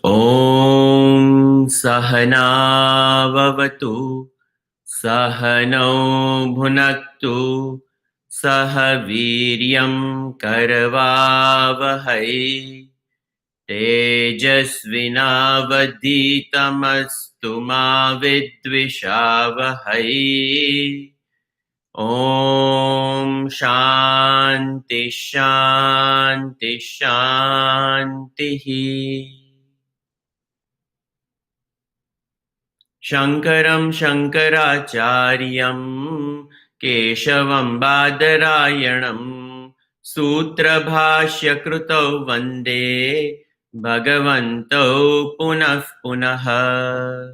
Om Sahanavavatu Sahanau Bhunaktu Sahaviryam Karavavahai Tejasvinavaditamastu ma vidvishavahai. Om Shanti Shanti Shanti. Shankaram Shankaracharyam Keshavam Badarayanam Sutra Bhashya Krutau Vande Bhagavantau Punah Punaha.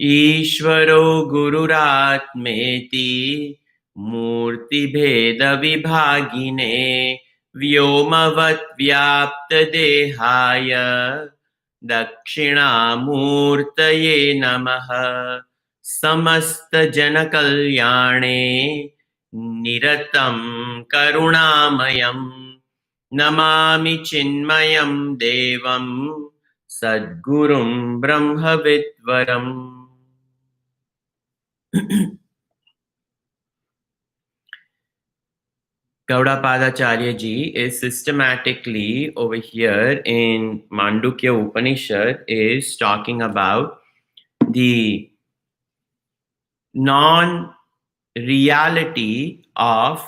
Ishvaro Gururatmeti Murti Bheda Vibhagine Vyomavat Vyapta Dehaya Dakshinamurtaye Namaha. Samasta Janakalyane Niratam Karunamayam Namami Chinmayam Devam Sadgurum Brahmavidvaram. Gaudapadacharya ji is systematically over here in Mandukya Upanishad is talking about the non-reality of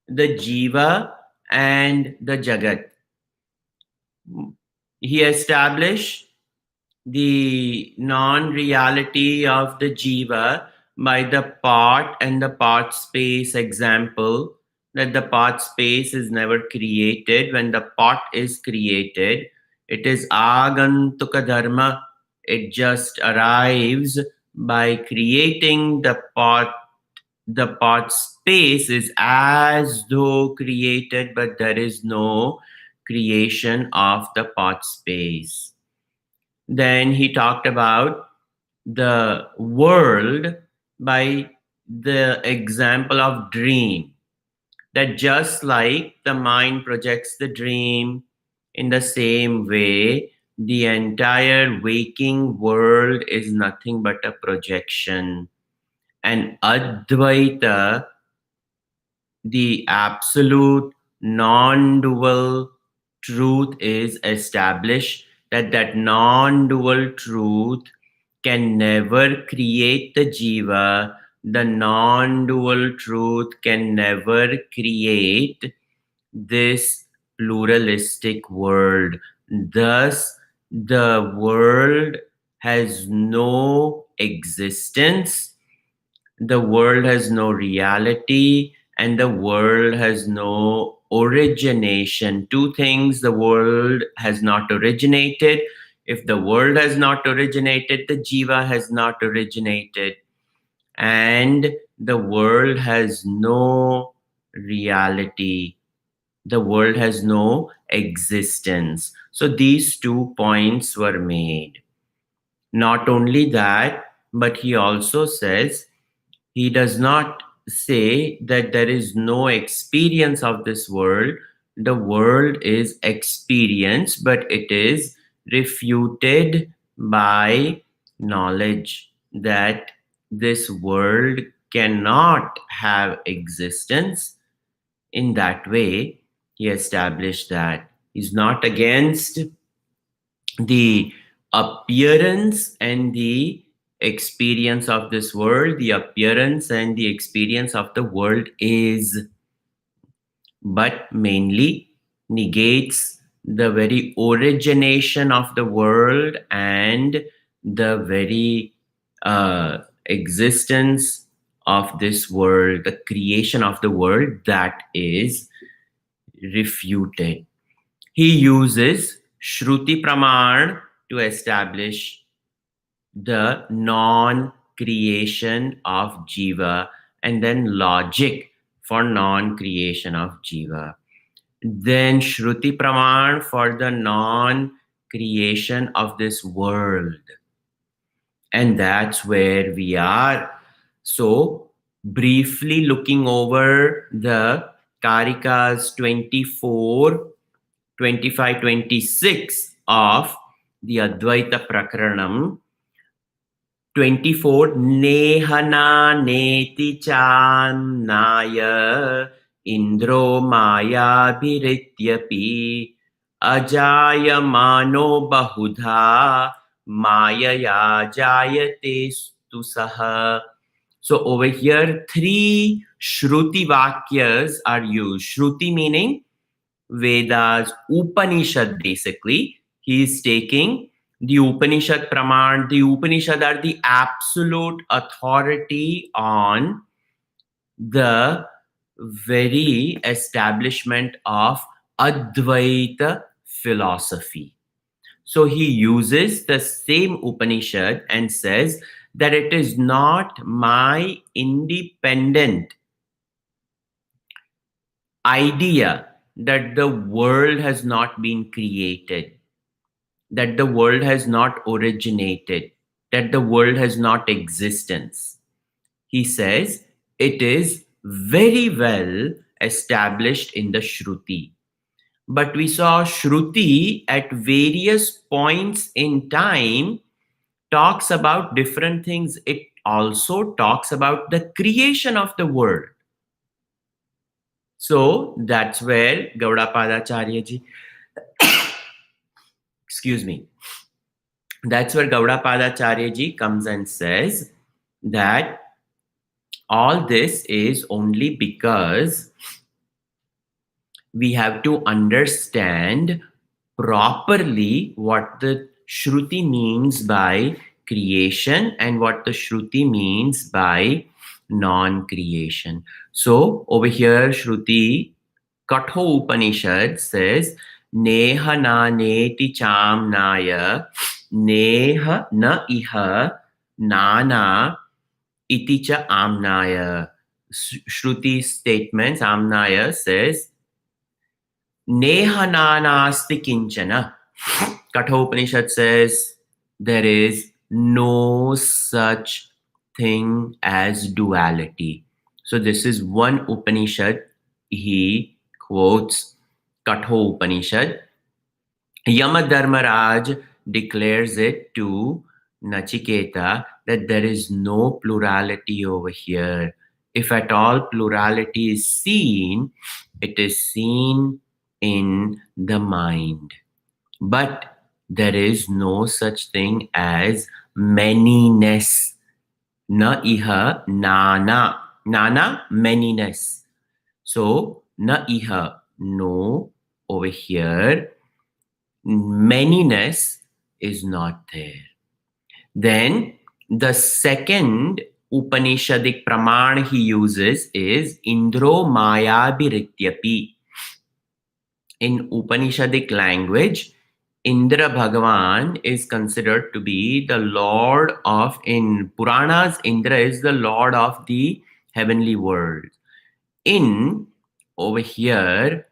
the jiva and the jagat. He established the non-reality of the jiva by the part and the part space example that the pot space is never created. When the pot is created, it is agantuka dharma. It just arrives by creating the pot. The pot space is as though created, but there is no creation of the pot space. Then he talked about the world by the example of dream, that just like the mind projects the dream, in the same way, the entire waking world is nothing but a projection. And Advaita, the absolute non-dual truth, is established, that non-dual truth can never create the jiva. The non-dual truth can never create this pluralistic world. Thus, the world has no existence, the world has no reality, and the world has no origination. Two things: the world has not originated. If the world has not originated, the jiva has not originated, and the world has no reality. The world has no existence. So these 2 points were made. Not only that, but he also says, he does not say that there is no experience of this world. The world is experienced, but it is refuted by knowledge that this world cannot have existence. In that way, he established that he's not against the appearance and the experience of this world. The appearance and the experience of the world is, but mainly negates the very origination of the world and the very existence of this world, the creation of the world, that is refuted. He uses Shruti Praman to establish the non-creation of Jiva, and then logic for non-creation of Jiva. Then Shruti Praman for the non-creation of this world. And that's where we are. So, briefly looking over the Karikas 24, 25, 26 of the Advaita Prakaranam. 24, Nehana Neti Channaya Indro Maya Bhirityapi Ajaya Mano Bahudha Mayaya Jayate Stusaha. So over here, 3 Shruti Vakyas are used. Shruti meaning Vedas, Upanishad basically. He is taking the Upanishad Praman. The Upanishad are the absolute authority on the very establishment of Advaita philosophy. So he uses the same Upanishad and says that it is not my independent idea that the world has not been created, that the world has not originated, that the world has not existence. He says it is very well established in the Shruti. But we saw Shruti at various points in time talks about different things. It also talks about the creation of the world. So that's where Gaudapadacharya ji, excuse me, that's where Gaudapadacharya ji comes and says that all this is only because we have to understand properly what the Shruti means by creation and what the Shruti means by non-creation. So over here, Shruti Katho Upanishad says, Neha na neti chamnaya, neha na iha nana iti cha amnaya. Shruti statements, amnaya says, Neha nanasti kinchana. Kathopanishad says there is no such thing as duality. So this is one Upanishad he quotes, Katho Upanishad. Yamadharmaraj declares it to Nachiketa that there is no plurality over here. If at all plurality is seen, it is seen in the mind. But there is no such thing as manyness. Na iha nana. Nana, manyness. So, na iha, no, over here, manyness is not there. Then, the second Upanishadic praman he uses is Indro Mayabhirityapi. In Upanishadic language, Indra Bhagavan is considered to be the lord of, in Puranas, Indra is the lord of the heavenly world. In over here,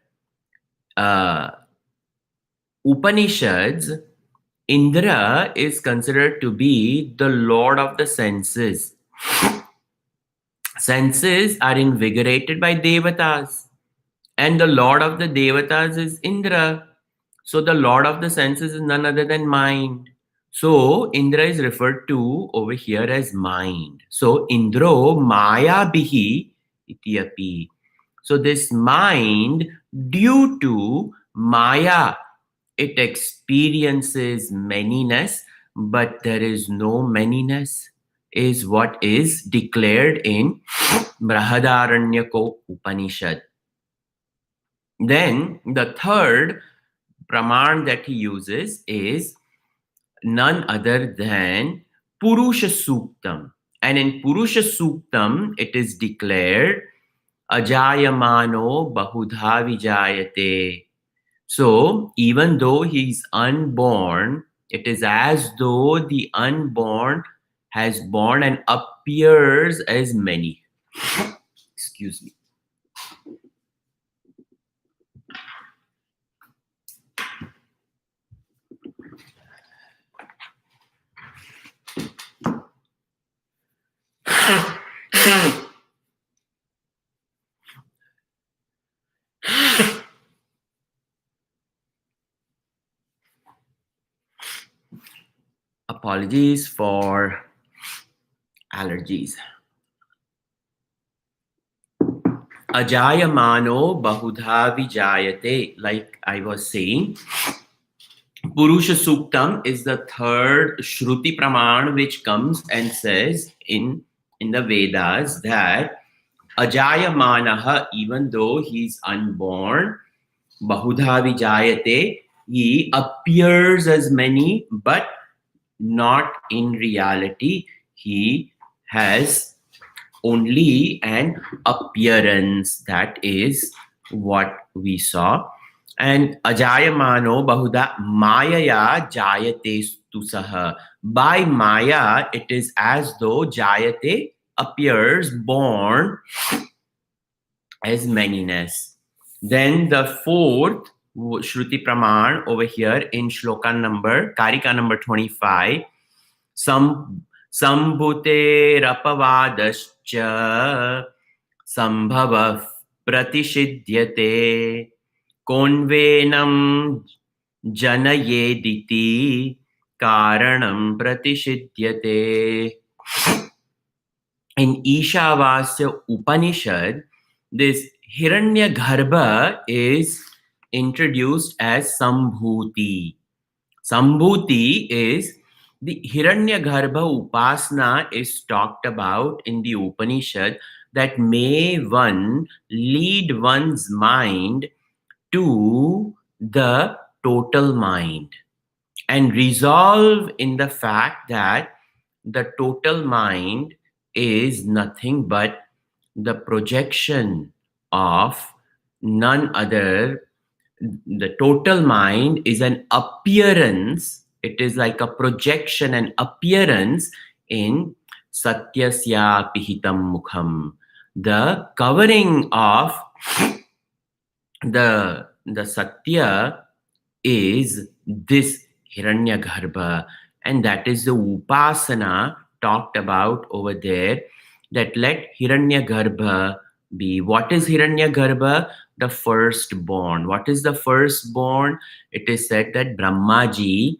Upanishads, Indra is considered to be the lord of the senses. Senses are invigorated by devatas, and the lord of the devatas is Indra. So the lord of the senses is none other than mind. So Indra is referred to over here as mind. So Indro Maya Bihi Ityapi. So this mind, due to Maya, it experiences manyness, but there is no manyness, is what is declared in Brahadaranyaka Upanishad. Then the third praman that he uses is none other than Purusha Suktam. And in Purusha Suktam, it is declared Ajayamano Bahudha Vijayate. So, even though he's unborn, it is as though the unborn has born and appears as many. Excuse me. Apologies for allergies. Ajayamano Bahudha Vijayate. Like I was saying, Purusha Suktam is the third Shruti Praman which comes and says in the Vedas that Ajayamanaha, even though he's unborn, Bahudha Vijayate, he appears as many, but not in reality. He has only an appearance. That is what we saw. And Ajayamano Bahuda Mayaya Jayate Stusaha. By Maya, it is as though Jayate appears, born as manyness. Then the fourth Shruti Praman over here in Shloka number, Karika number 25, Sambhute Rapavadascha Sambhava Pratishidyate Konvenam Janayediti Karanam Pratishidyate. In Ishavasya Upanishad, this Hiranyagarbha is introduced as Sambhuti. Sambhuti is the Hiranyagarbha Upasana is talked about in the Upanishad, that may one lead one's mind to the total mind and resolve in the fact that the total mind is nothing but the projection of none other. The total mind is an appearance. It is like a projection, an appearance in Satyasya Pihitam Mukham. The covering of the Satya is this Hiranyagarbha, and that is the Upasana talked about over there. That let Hiranyagarbha be. What is Hiranyagarbha? The firstborn. What is the firstborn? It is said that Brahmaji,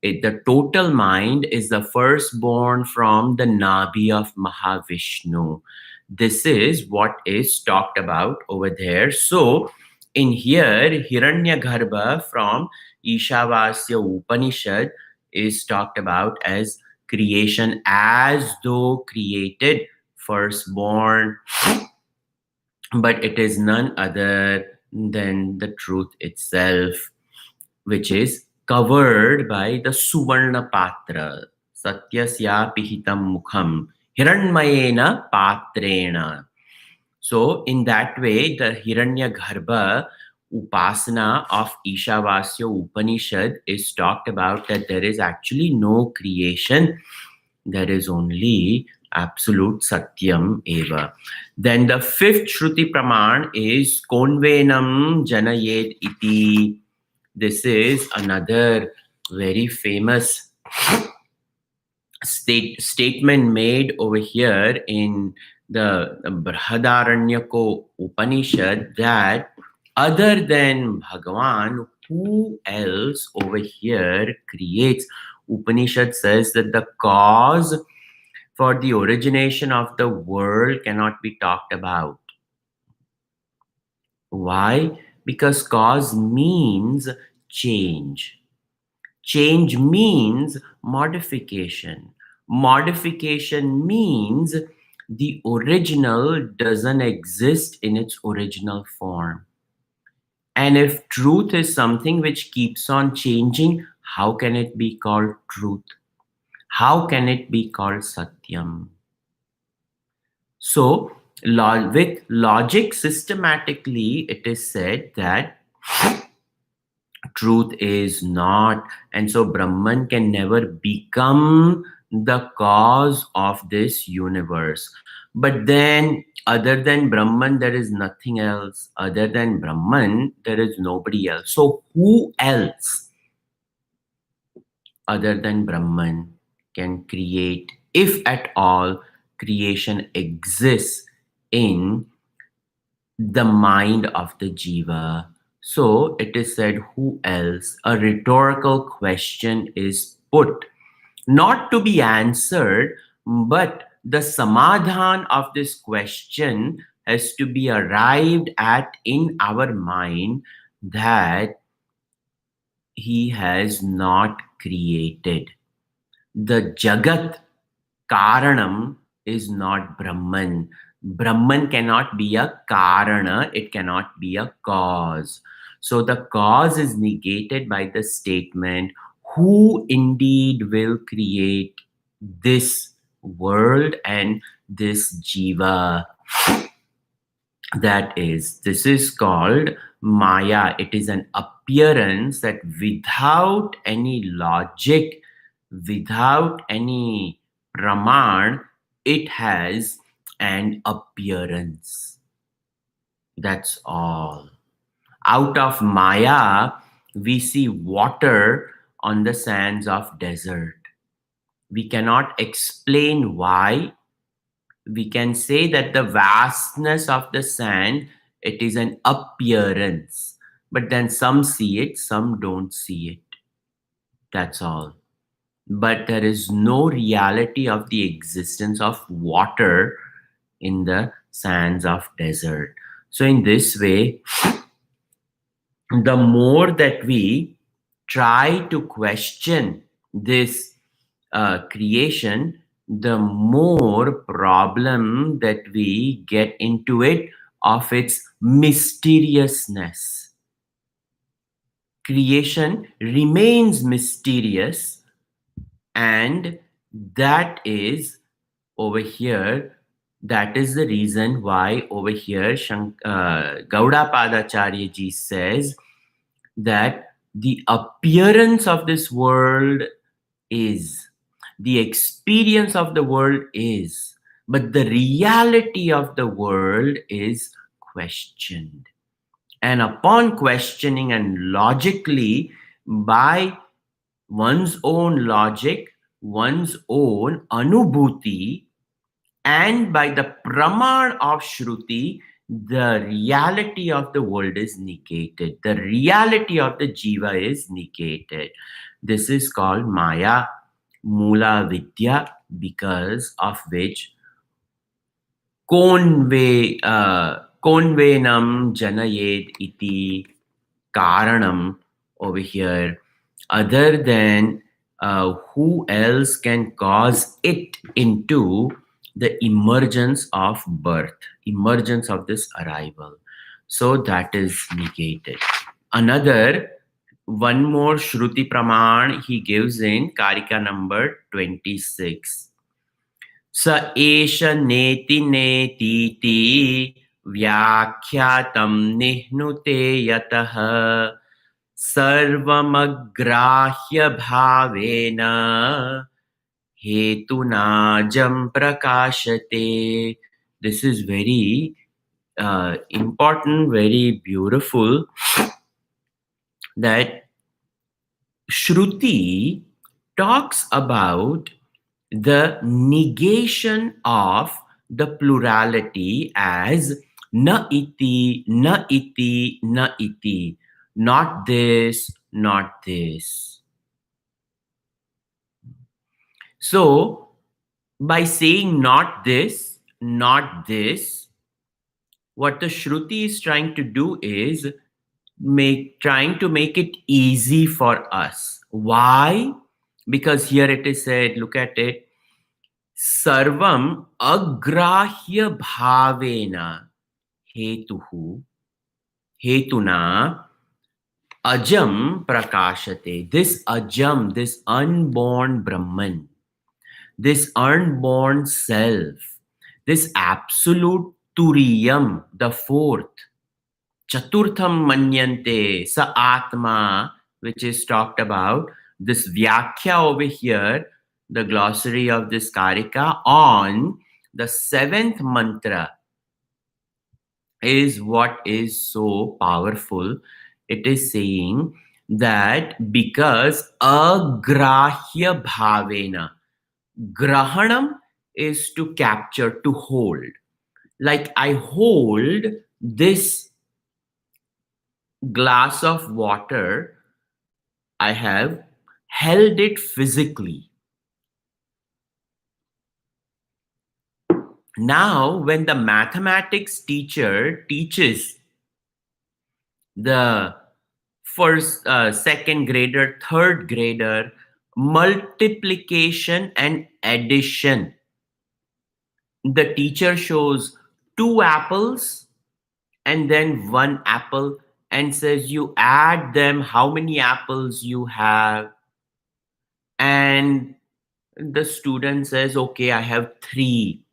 the total mind, is the firstborn from the Nabi of Mahavishnu. This is what is talked about over there. So, in here, Hiranyagarbha from Ishavasya Upanishad is talked about as creation, as though created, firstborn, but it is none other than the truth itself, which is covered by the Suvarna Patra, Satyasya Pihitam Mukham, Hiranmayena Patrena. So, in that way, the Hiranyagarbha Upasana of Ishavasya Upanishad is talked about that there is actually no creation, there is only absolute Satyam Eva. Then the fifth Shruti Praman is Konvenam Janayed Iti. This is another very famous statement made over here in the Brihadaranyaka Upanishad that other than Bhagavan, who else over here creates? Upanishad says that the cause for the origination of the world cannot be talked about. Why? Because cause means change. Change means modification. Modification means the original doesn't exist in its original form. And if truth is something which keeps on changing, how can it be called truth? How can it be called Satyam? So, with logic, systematically, it is said that truth is not, and so Brahman can never become the cause of this universe. But then, other than Brahman, there is nothing else. Other than Brahman, there is nobody else. So, who else other than Brahman can create, if at all, creation exists in the mind of the jiva? So it is said, who else? A rhetorical question is put, not to be answered, but the samadhan of this question has to be arrived at in our mind, that he has not created. The Jagat Karanam is not Brahman. Brahman cannot be a Karana, it cannot be a cause. So the cause is negated by the statement, who indeed will create this world and this jiva? This is called Maya. It is an appearance that without any logic, without any Praman, it has an appearance. That's all. Out of Maya, we see water on the sands of desert. We cannot explain why. We can say that the vastness of the sand, it is an appearance. But then some see it, some don't see it. That's all. But there is no reality of the existence of water in the sands of desert. So in this way, the more that we try to question this creation, the more problem that we get into it of its mysteriousness. Creation remains mysterious, and that is over here, that is the reason why over here Gaudapadacharya ji says that the appearance of this world is, the experience of the world is, but the reality of the world is questioned. And upon questioning and logically, by one's own logic, one's own anubhuti, and by the praman of Shruti, the reality of the world is negated. The reality of the jiva is negated. This is called Maya Mula Vidya, because of which konvenam janayed iti karanam over here, other than who else can cause it into the emergence of birth, emergence of this arrival. So that is negated. Another, one more Shruti Praman he gives in Karika number 26. Sa esha neti netiti व्याख्यातं निह्नुते यतः सर्वमग्राह्य भावेन हेतुनाजं prakashate. This is very important, very beautiful, that Shruti talks about the negation of the plurality as na iti, na iti, na iti, not this, not this. So, by saying not this, what the Shruti is trying to do is trying to make it easy for us. Why? Because here it is said, look at it, sarvam agrahya bhavena hetuhu hetuna ajam prakashate. This ajam, this unborn Brahman, this unborn self, this absolute turiyam, the fourth, chaturtham manyante sa atma, which is talked about, this vyakhya over here, the glossary of this karika on the seventh mantra, is what is so powerful. It is saying that because agrahya bhavena, grahanam is to capture, to hold. Like I hold this glass of water, I have held it physically. Now, when the mathematics teacher teaches the first, second grader, third grader multiplication and addition, the teacher shows 2 apples and then 1 apple and says, you add them, how many apples you have. And the student says, okay, I have 3.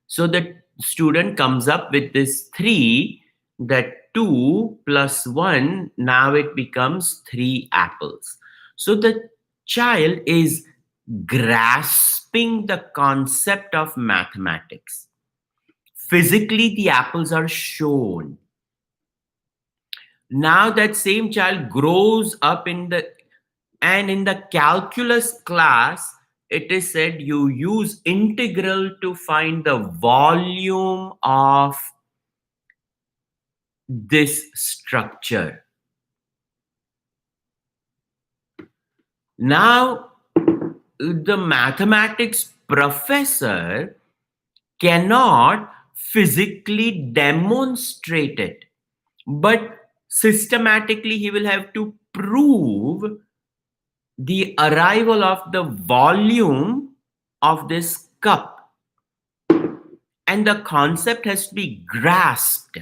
So the student comes up with this 3, that 2 plus 1, now it becomes 3 apples. So the child is grasping the concept of mathematics. Physically, the apples are shown. Now that same child grows up in the calculus class, it is said you use integral to find the volume of this structure. Now, the mathematics professor cannot physically demonstrate it, but systematically he will have to prove the arrival of the volume of this cup, and the concept has to be grasped.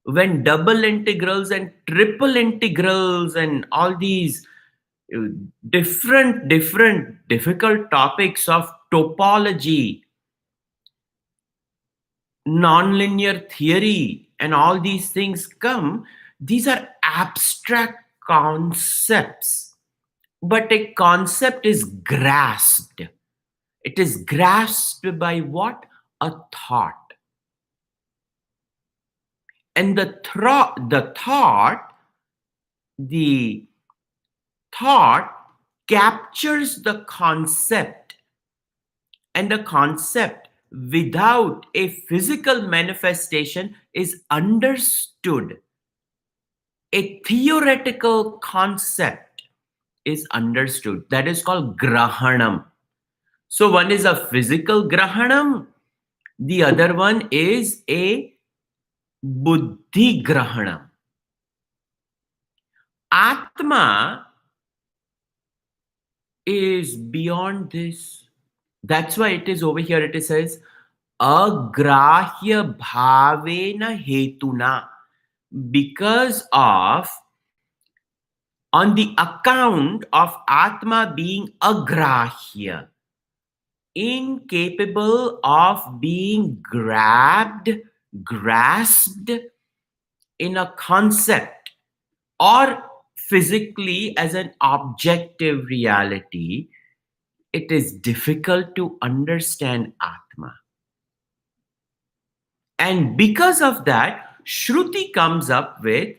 When double integrals and triple integrals and all these different difficult topics of topology, nonlinear theory, and all these things come, these are abstract concepts. But a concept is grasped. It is grasped by what? A thought. And the thought captures the concept, and the concept without a physical manifestation is understood. A theoretical concept is understood. That is called grahanam. So one is a physical grahanam, the other one is a buddhi grahanam. Atma is beyond this. That's why it is over here, it says, agrahya bhavena hetuna. Because of, on the account of Atma being agrahya, incapable of being grasped in a concept or physically as an objective reality, it is difficult to understand Atma. And because of that, Shruti comes up with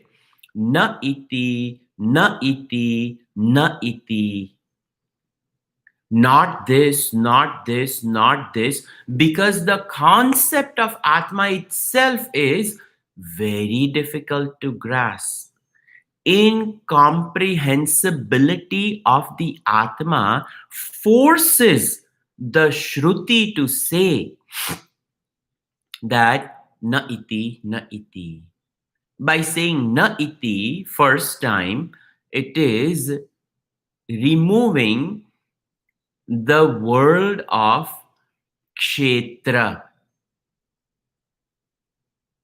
na iti, na iti, na iti. Not this, not this, not this, because the concept of Atma itself is very difficult to grasp. Incomprehensibility of the Atma forces the Shruti to say that na iti, na iti. By saying na iti first time, it is removing the world of kshetra,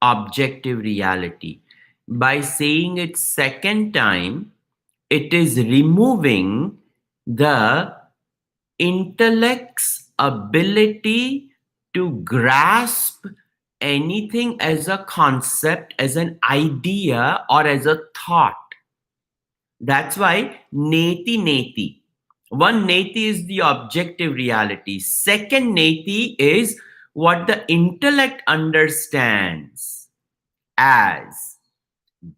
objective reality. By saying it second time, it is removing the intellect's ability to grasp anything as a concept, as an idea, or as a thought. That's why neti neti. One neti is the objective reality. Second neti is what the intellect understands as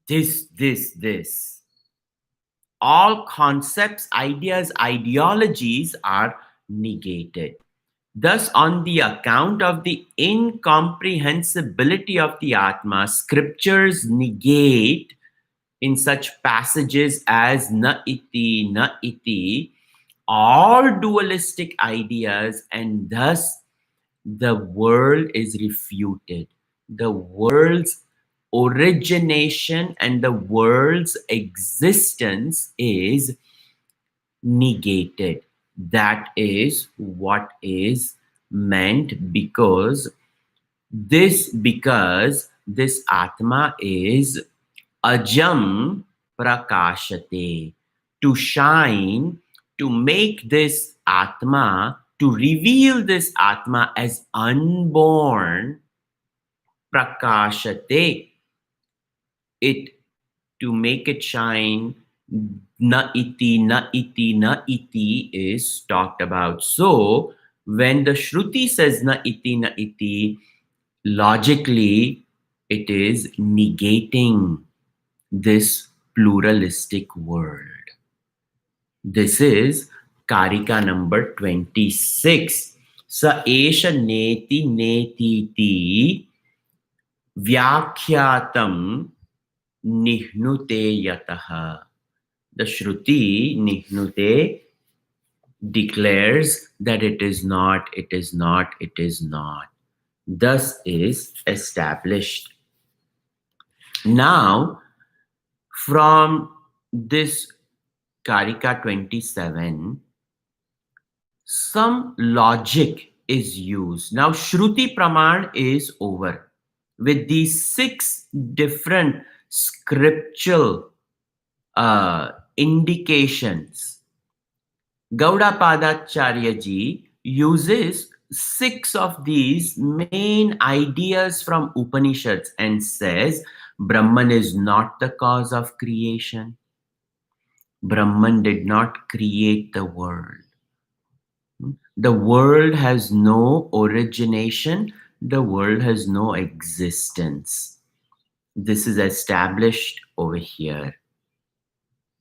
this. All concepts, ideas, ideologies are negated. Thus, on the account of the incomprehensibility of the Atma, scriptures negate in such passages as na iti, all dualistic ideas, and thus the world is refuted. The world's origination and the world's existence is negated. That is what is meant, because this Atma is ajam prakashate, to shine, to make this Atma, to reveal this Atma as unborn, prakashate, it, to make it shine, na iti, na iti, na iti is talked about. So when the Shruti says na iti, logically it is negating this pluralistic world. This is Karika number 26. Sa esha neti netiti vyakhyatam nihnute yataha. The Shruti nihnute declares that it is not, it is not, it is not. Thus is established. Now, from this Karika 27, some logic is used. Now, Shruti Praman is over with these 6 different scriptural indications. Gaudapadacharya ji uses six of these main ideas from Upanishads and says Brahman is not the cause of creation. Brahman did not create the world. The world has no origination, the world has no existence. This is established over here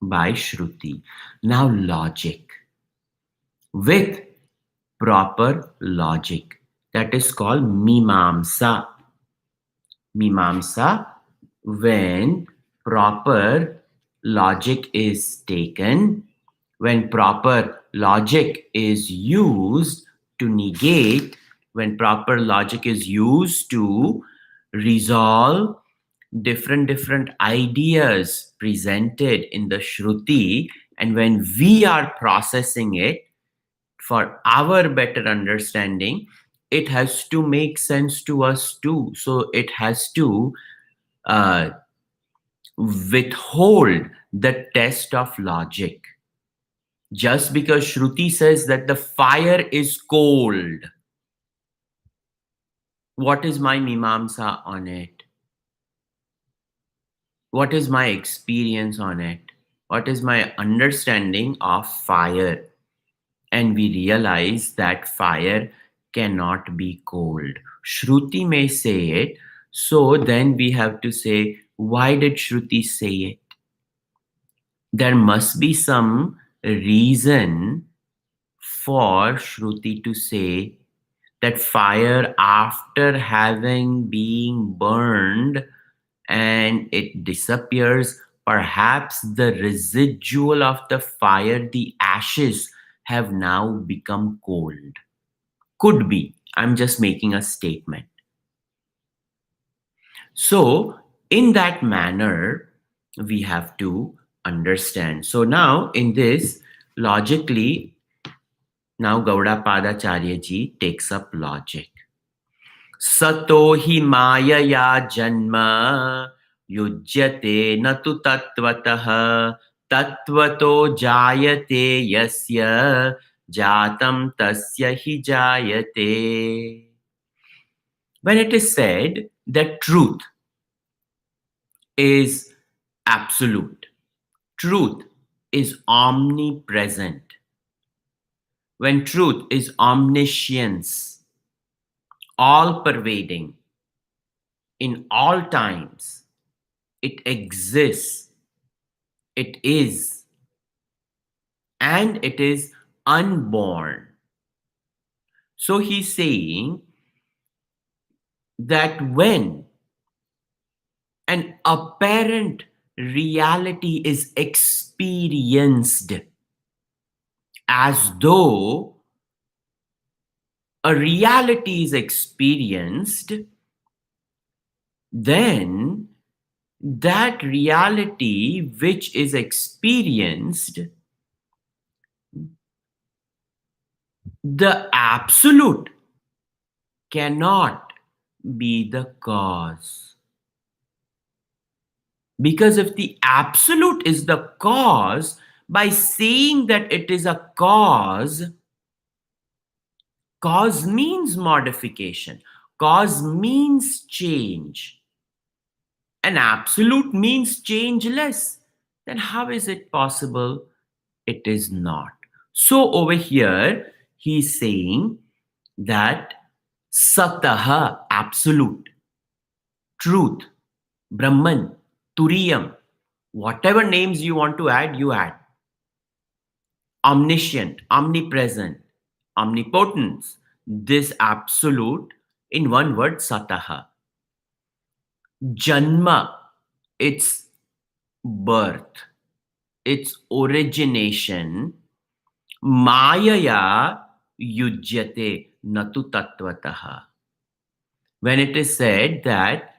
by Shruti. Now, logic. With proper logic, that is called Mimamsa. Mimamsa, when proper logic is taken, when proper logic is used to negate, when proper logic is used to resolve different ideas presented in the Shruti, and when we are processing it for our better understanding, it has to make sense to us too. So it has to uh, withhold the test of logic. Just because Shruti says that the fire is cold, what is my mimamsa on it? What is my experience on it? What is my understanding of fire? And we realize that fire cannot be cold. Shruti may say it, so then we have to say, why did Shruti say it? There must be some reason for Shruti to say that fire, after having been burned and it disappears, perhaps the residual of the fire, the ashes, have now become cold. Could be. I'm just making a statement. So, in that manner, we have to understand. So, now in this, logically, now Gaudapada Charyaji takes up logic. Sato hi mayaya janma युज्यते न तु तत्त्वतः तत्त्वतो जायते यस्य जातं tasya hi jayate. When it is said that truth is absolute, truth is omnipresent, when truth is omniscience, all pervading, in all times, it exists, it is, and it is unborn. So he's saying that when an apparent reality is experienced as though a reality is experienced, then that reality which is experienced, the absolute cannot be the cause. Because if the absolute is the cause, by saying that it is a cause, cause means modification, cause means change, and absolute means changeless. Then how is it possible? It is not. So over here, he's saying that Sataha, absolute, truth, Brahman, Turiyam, whatever names you want to add, you add. Omniscient, omnipresent, omnipotence, this absolute, in one word, Sataha. Janma, its birth, its origination, Mayaya yujyate natu tattvataha. When it is said that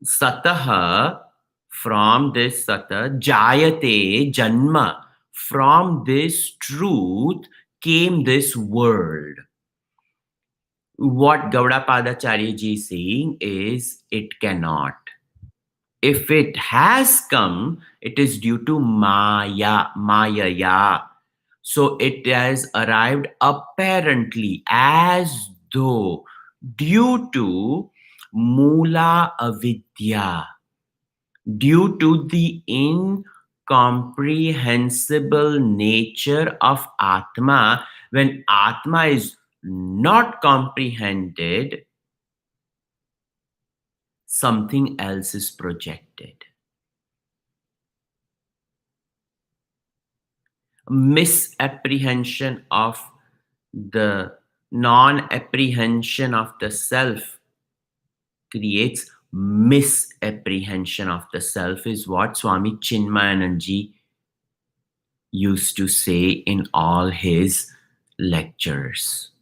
Sataha, from this Sata, Jayate, Janma, from this truth came this world. What Gaudapada ji is saying is it cannot. If it has come, it is due to Maya, Mayaya. So it has arrived apparently as though due to Mula Avidya, due to the incomprehensible nature of Atma. When Atma is not comprehended, something else is projected. Misapprehension of the non-apprehension of the self creates misapprehension of the self, is what Swami Chinmayananji used to say in all his lectures.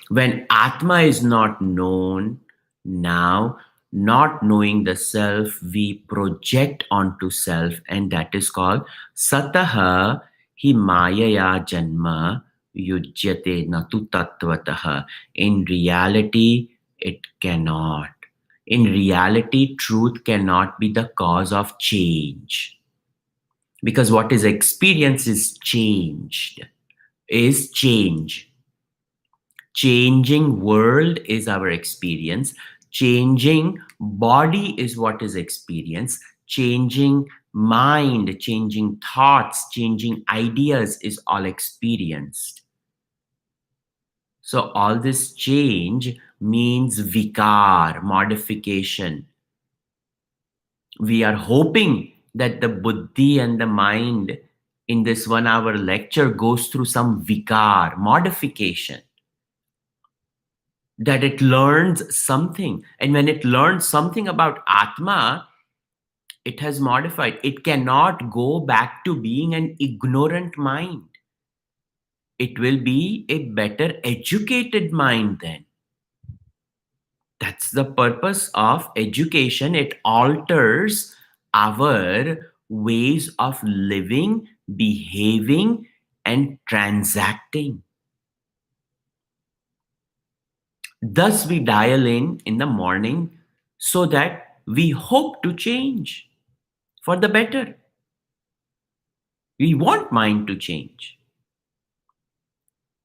When Atma is not known, now not knowing the self, we project onto self, and that is called Sataha hi Mayaya Janma Yujyate Natu Tattvataha. In reality, it cannot. In reality, truth cannot be the cause of change. Because what is experienced is changed, is change. Changing world is our experience. Changing body is what is experience. Changing mind, changing thoughts, changing ideas is all experienced. So all this change means vikar, modification. We are hoping that the buddhi and the mind in this 1 hour lecture goes through some vikar, modification, that it learns something. And when it learns something about Atma, it has modified. It cannot go back to being an ignorant mind. It will be a better educated mind then. That's the purpose of education. It alters our ways of living, behaving, and transacting. Thus, we dial in the morning so that we hope to change for the better. We want mind to change.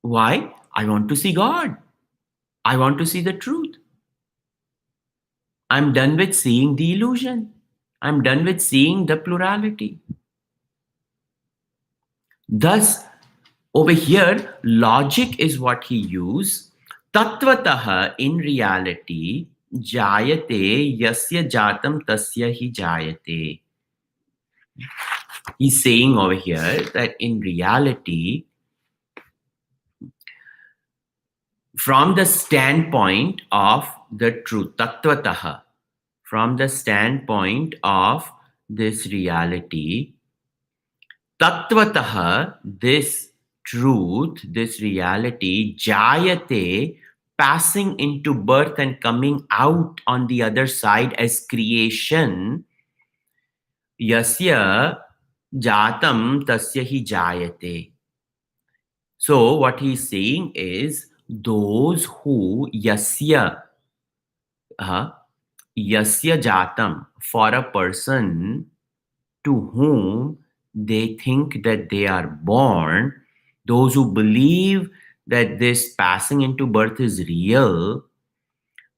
Why? I want to see God. I want to see the truth. I'm done with seeing the illusion. I'm done with seeing the plurality. Thus, over here, logic is what he used. Tattvataha, in reality, jayate yasya jatam tasya hi jayate. He's saying over here that in reality, from the standpoint of the truth, tattvataha, from the standpoint of this reality, tattvataha, this truth, this reality, jayate, passing into birth and coming out on the other side as creation, yasya jatam tasya hi jayate. So what he's saying is those who yasya jatam, for a person to whom they think that they are born, those who believe that this passing into birth is real,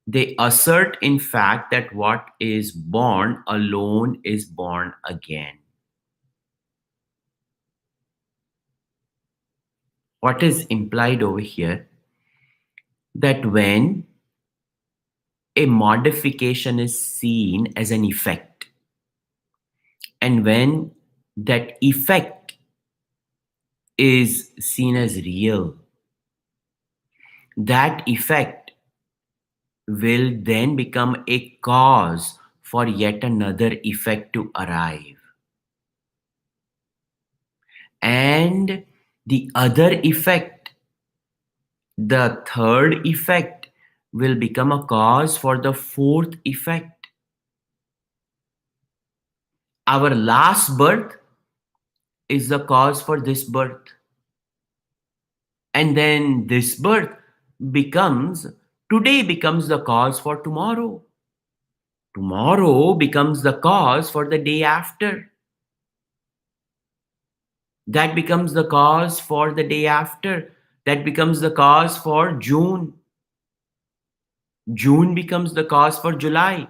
they assert in fact that what is born alone is born again. What is implied over here? That when a modification is seen as an effect, and when that effect is seen as real, that effect will then become a cause for yet another effect to arrive. And the other effect, the third effect, will become a cause for the fourth effect. Our last birth is the cause for this birth. And then this birth today becomes the cause for tomorrow. Tomorrow becomes the cause for the day after. That becomes the cause for the day after. That becomes the cause for June. June becomes the cause for July.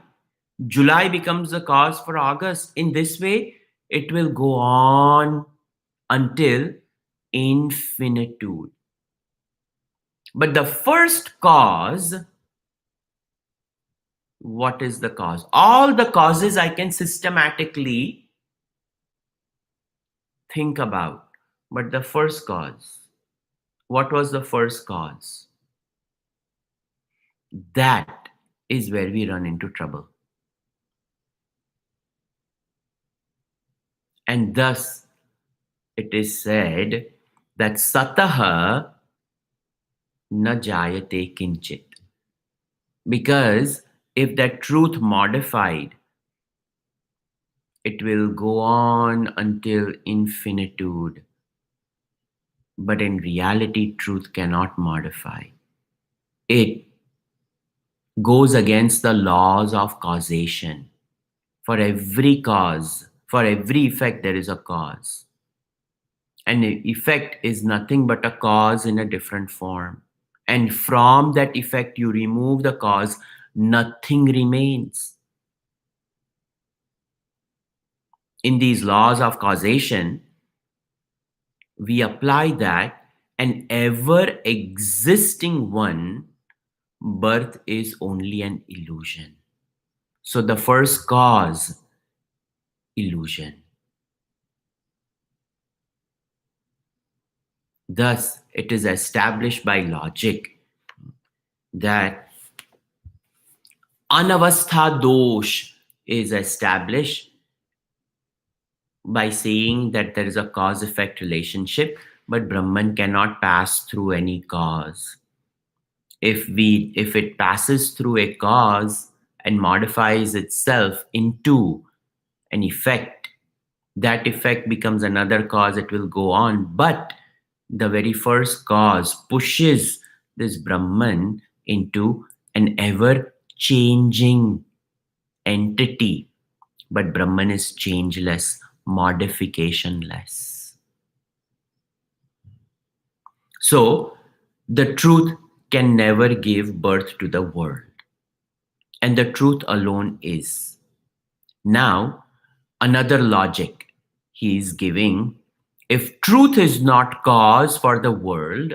July becomes the cause for August. In this way, it will go on until infinitude. But the first cause, what is the cause? All the causes I can systematically think about. But the first cause, what was the first cause? That is where we run into trouble. And thus, it is said that sataha na jayate kinchit. Because if that truth modified, it will go on until infinitude. But in reality, truth cannot modify. It goes against the laws of causation. For every cause, for every effect, there is a cause. And the effect is nothing but a cause in a different form. And from that effect, you remove the cause, nothing remains. In these laws of causation, we apply that an ever existing one, birth is only an illusion. So the first cause, illusion. Thus, it is established by logic that anavastha dosh is established by saying that there is a cause-effect relationship, but Brahman cannot pass through any cause. If it passes through a cause and modifies itself into an effect, that effect becomes another cause, it will go on. But the very first cause pushes this Brahman into an ever changing entity. But Brahman is changeless, modificationless. So the truth can never give birth to the world. And the truth alone is. Now, another logic he is giving, if truth is not cause for the world,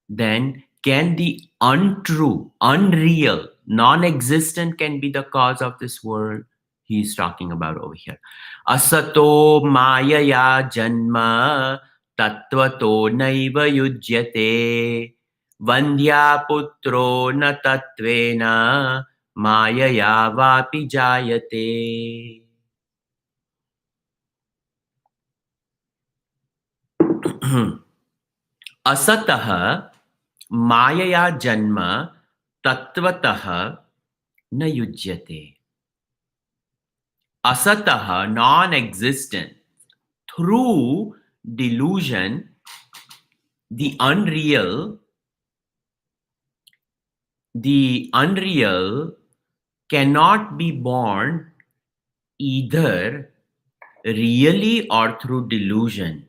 then can the untrue, unreal, non-existent can be the cause of this world? He's talking about over here. Asato mayaya janma tattvato naiva yujyate vandhya putro na tattvena mayaya vapi jayate. असतः मायया जन्म तत्वतः न युज्यते. Asatah, non-existent, through delusion, the unreal cannot be born either really or through delusion.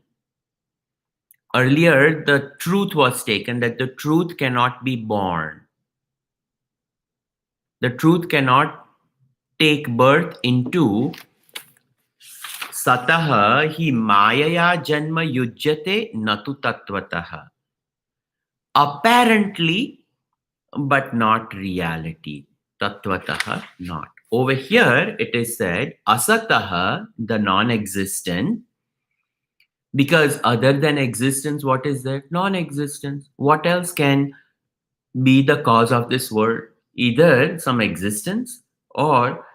Earlier, the truth was taken that the truth cannot be born. The truth cannot take birth into Satah hi mayaya janma yujyate natu tattvataha. Apparently, but not reality. Tattvataha, not. Over here, it is said asataha, the non-existent, because other than existence, what is there? Non-existence. What else can be the cause of this world? Either some existence or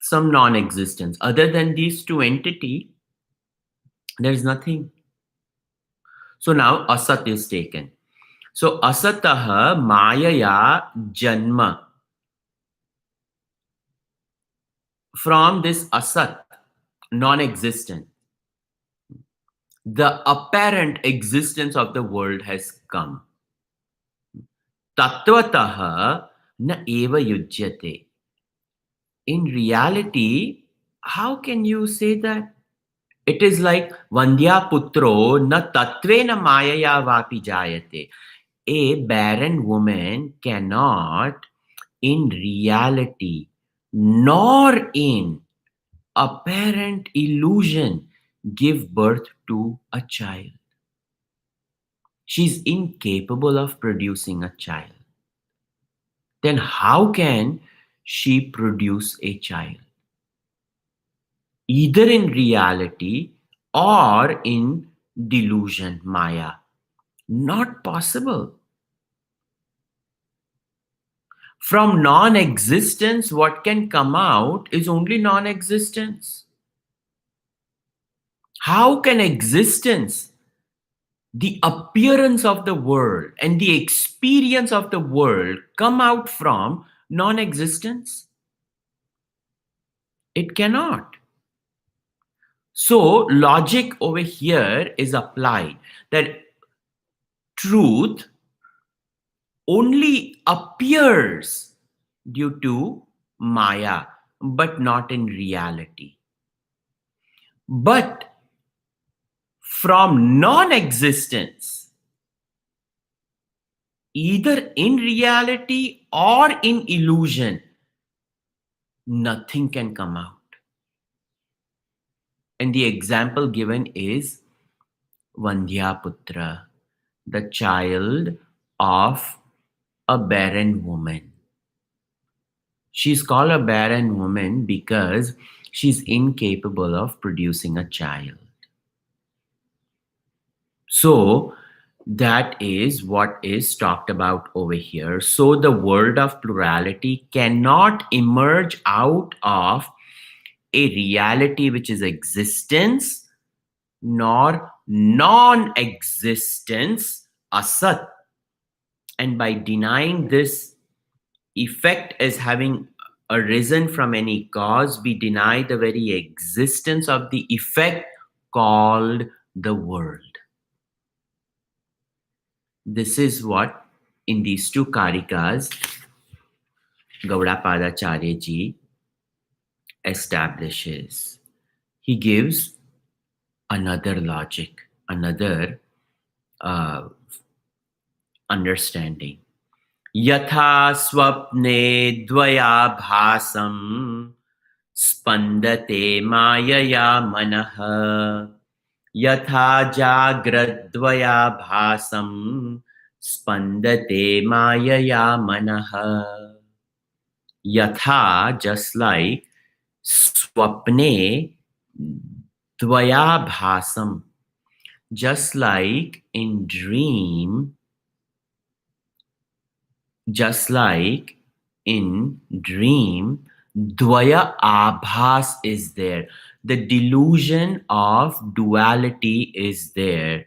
some non-existence. Other than these two entities, there is nothing. So now asat is taken. So asataha mayaya janma. From this asat, non-existent, the apparent existence of the world has come. Tattvataha na eva yujyate. In reality, how can you say that? It is like Vandya Putro na tatvena mayaya vapi jayate. A barren woman cannot, in reality, nor in apparent illusion, give birth to a child. She's incapable of producing a child. Then how can she produce a child? Either in reality or in delusion, Maya. Not possible. From non existence, what can come out is only non existence. How can existence, the appearance of the world, and the experience of the world come out from non existence? It cannot. So, logic over here is applied that truth only appears due to Maya, but not in reality. But from non existence, either in reality or in illusion, nothing can come out. And the example given is Vandhyaputra, the child of a barren woman. She's called a barren woman because she's incapable of producing a child. So, that is what is talked about over here. So, the world of plurality cannot emerge out of a reality which is existence, nor non existence, asat. And by denying this effect as having arisen from any cause, we deny the very existence of the effect called the world. This is what in these two karikas Gaudapadacharya ji establishes. He gives another logic, another understanding. Yatha swapne dvaya bhasam spandate mayaya manaha. Yatha jagradvaya bhasam spandate mayaya manaha. Yatha, just like swapne dvaya bhasam, just like in dream, dvaya abhas is there. The delusion of duality is there.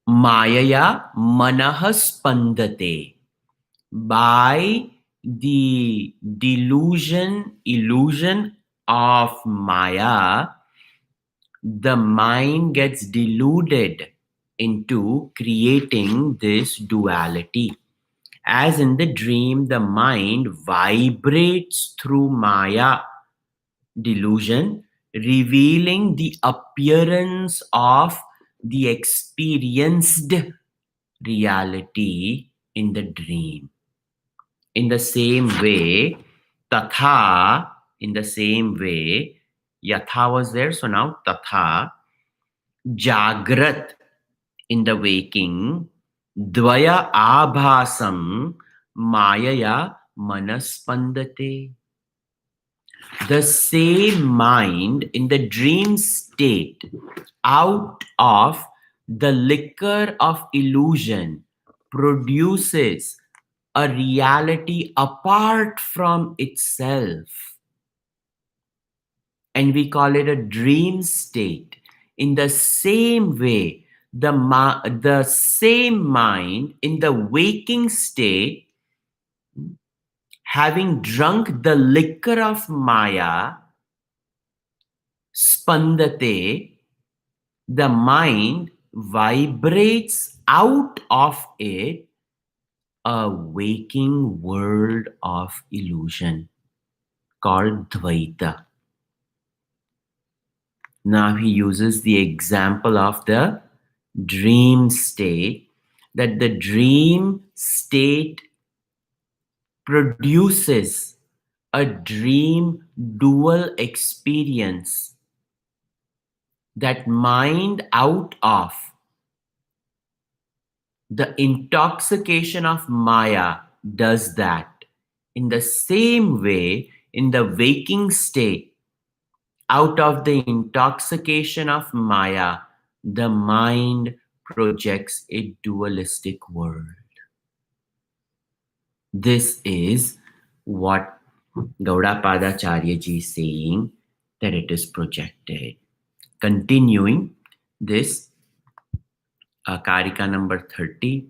Mayaya manah spandate. By the illusion of Maya, the mind gets deluded into creating this duality. As in the dream, the mind vibrates through Maya delusion, revealing the appearance of the experienced reality in the dream. In the same way, tatha, in the same way, yatha was there, so now tatha, jagrat, in the waking, dvaya abhasam, mayaya manaspandate. The same mind in the dream state, out of the liquor of illusion, produces a reality apart from itself. And we call it a dream state. In the same way, the same mind in the waking state, having drunk the liquor of Maya, spandate, the mind vibrates out of it a waking world of illusion called Dvaita. Now he uses the example of the dream state, that the dream state produces a dream dual experience, that mind out of the intoxication of Maya does that. In the same way, in the waking state, out of the intoxication of Maya, the mind projects a dualistic world. This is what Gaudapada ji is saying, that it is projected. Continuing this, Karika number 30.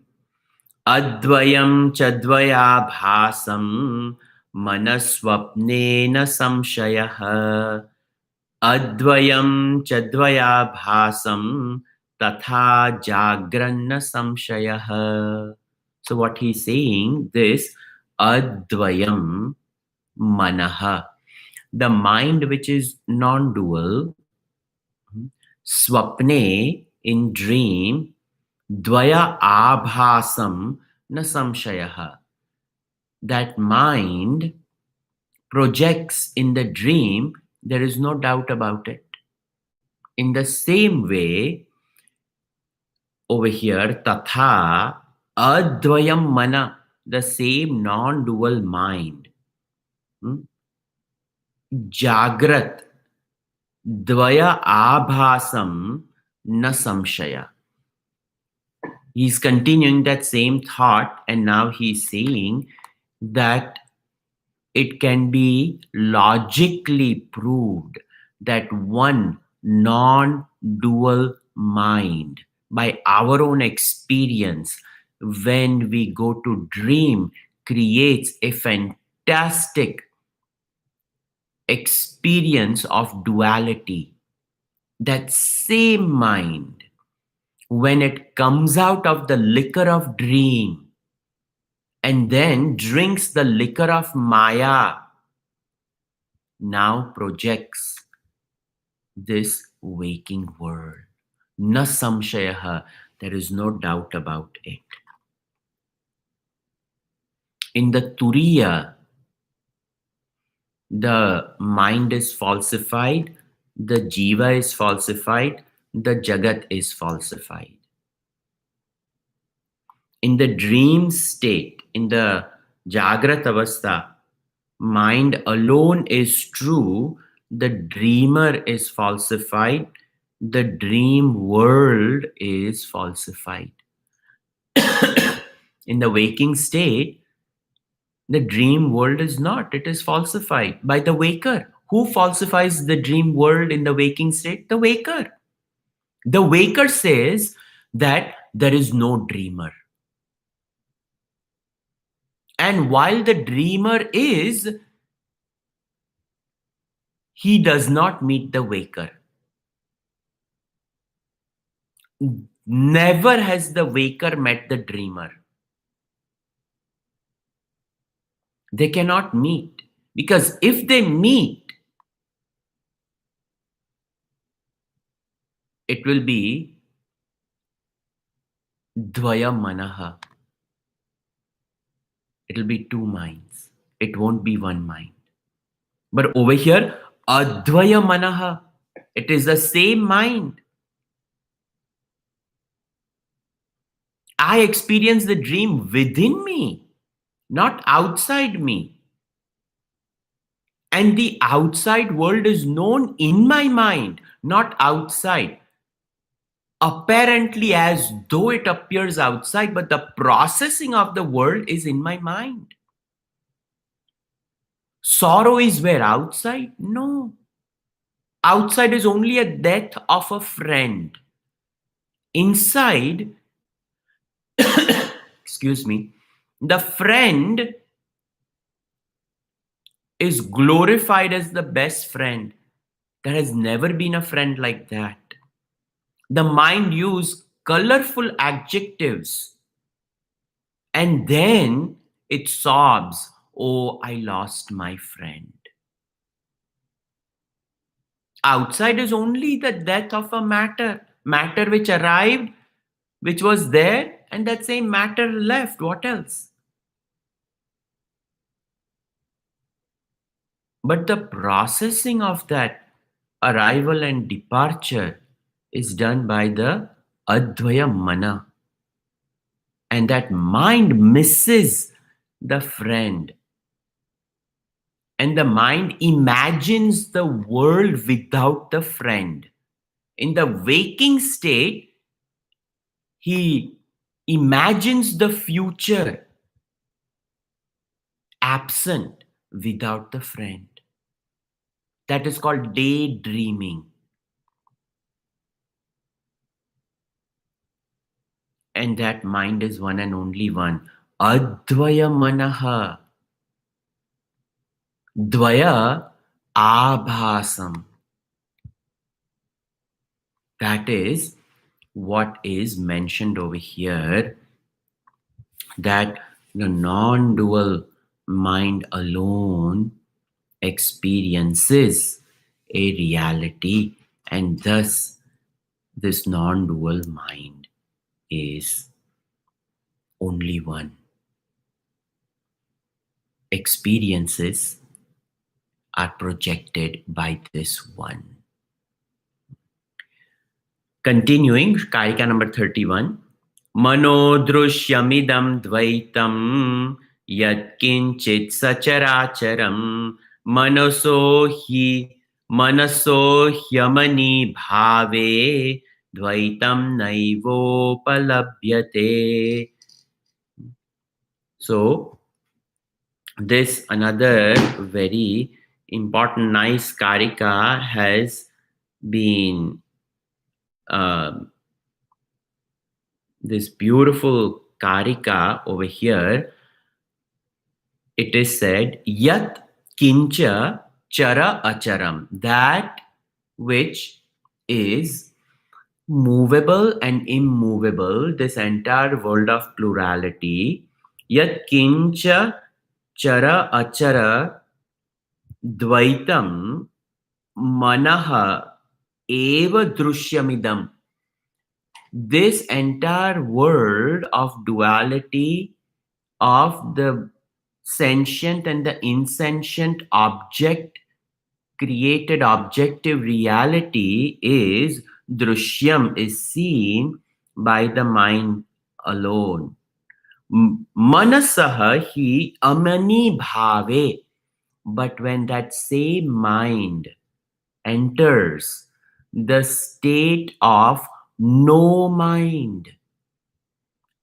Advayam chadvaya bhasam manaswapnena samshayah. Advayam chadvaya bhasam tatha jagranna samshayah. So what he's saying, this advayam manaha, the mind which is non-dual, swapne, in dream, dvaya abhasam na samshayah, that mind projects in the dream, there is no doubt about it. In the same way, over here, tatha advayam mana, the same non-dual mind, jagrat dvaya abhasam na samshaya. He's continuing that same thought, and now he's saying that it can be logically proved that one non-dual mind, by our own experience, when we go to dream, creates a fantastic experience of duality. That same mind, when it comes out of the liquor of dream and then drinks the liquor of Maya, now projects this waking world. Na samshayaha, there is no doubt about it. In the Turiya, the mind is falsified, the jiva is falsified, the jagat is falsified. In the dream state, in the Jagrat Avastha, mind alone is true, the dreamer is falsified, the dream world is falsified. In the waking state, the dream world is not, it is falsified by the waker. Who falsifies the dream world in the waking state? The waker. The waker says that there is no dreamer. And while the dreamer is, he does not meet the waker. Never has the waker met the dreamer. They cannot meet, because if they meet, it will be dvaya manaha. It will be two minds. It won't be one mind. But over here, advaya manaha. It is the same mind. I experience the dream within me, not outside me. And the outside world is known in my mind, not outside. Apparently, as though it appears outside, but the processing of the world is in my mind. Sorrow is where? Outside? No. Outside is only a death of a friend. Inside, excuse me, the friend is glorified as the best friend. There has never been a friend like that. The mind uses colorful adjectives and then it sobs, oh, I lost my friend. Outside is only the death of a matter which arrived, which was there, and that same matter left. What else? But the processing of that arrival and departure is done by the Advaya Mana. And that mind misses the friend. And the mind imagines the world without the friend. In the waking state, he imagines the future absent without the friend. That is called daydreaming. And that mind is one and only one. Advaya manaha. Dvaya abhasam. That is what is mentioned over here, that the non dual mind alone experiences a reality, and thus this non dual mind is only one. Experiences are projected by this one. Continuing, Karika number 31. Manodrushyamidam dvaitam yatkinchit sacharacharam manaso hyamani bhave dvaitam naivopalabhyate. So, this another very important, nice Karika has been this beautiful karika over here. It is said, Yat kincha chara acharam, that which is movable and immovable, this entire world of plurality. Yat kincha chara achara dvaitam manaha eva drushyamidam. This entire world of duality of the sentient and the insentient object, created objective reality, is drishyam, is seen by the mind alone. Manasaha hi amani bhave. But when that same mind enters the state of no mind,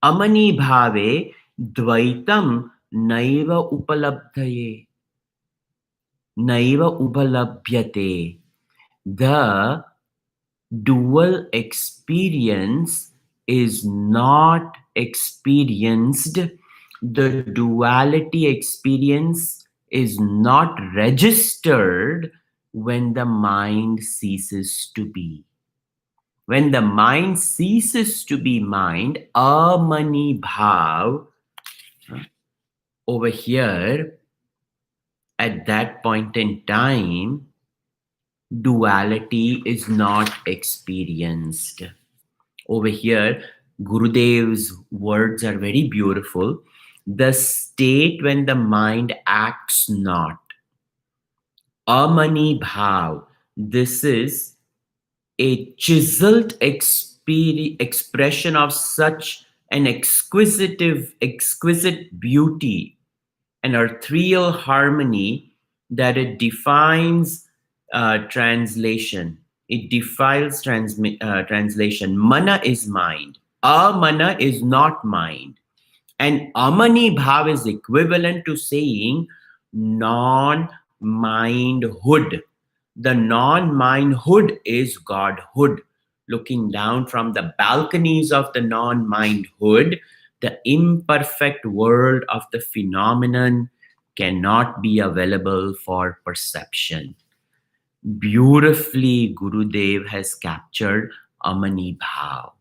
amani bhave dvaitam naiva upalabdhaye, naiva upalabhyate. The dual experience is not experienced. The duality experience is not registered when the mind ceases to be. When the mind ceases to be mind, amani bhav, over here, at that point in time, duality is not experienced. Over here, Gurudev's words are very beautiful. The state when the mind acts not, amani bhav, this is a chiseled expression of such an exquisite beauty, an ethereal harmony, that it defines translation. It defiles translation. Mana is mind. Amana is not mind. And amani bhav is equivalent to saying non-mindhood. The non-mindhood is Godhood. Looking down from the balconies of the non-mindhood, the imperfect world of the phenomenon cannot be available for perception. Beautifully, Gurudev has captured Amani Bhav.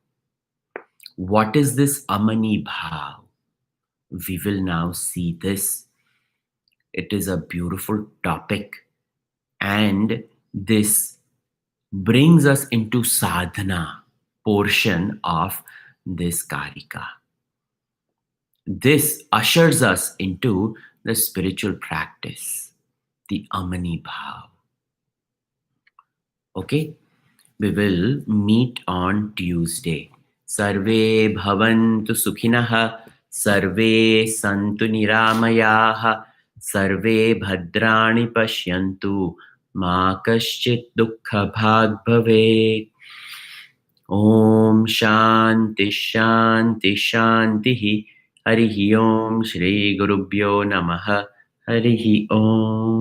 What is this Amani Bhav? We will now see this. It is a beautiful topic, and this brings us into sadhana portion of this karika. This ushers us into the spiritual practice, the Amani Bhav. Okay, we will meet on Tuesday. Sarve bhavantu sukhinaha, sarve santu niramayaha, sarve bhadrani pashyantu, ma kaschit dukkha bhag bhave. Om Shanti Shanti Shanti. Harihi Om Shri Gurubhyo Namaha. Harihi Om.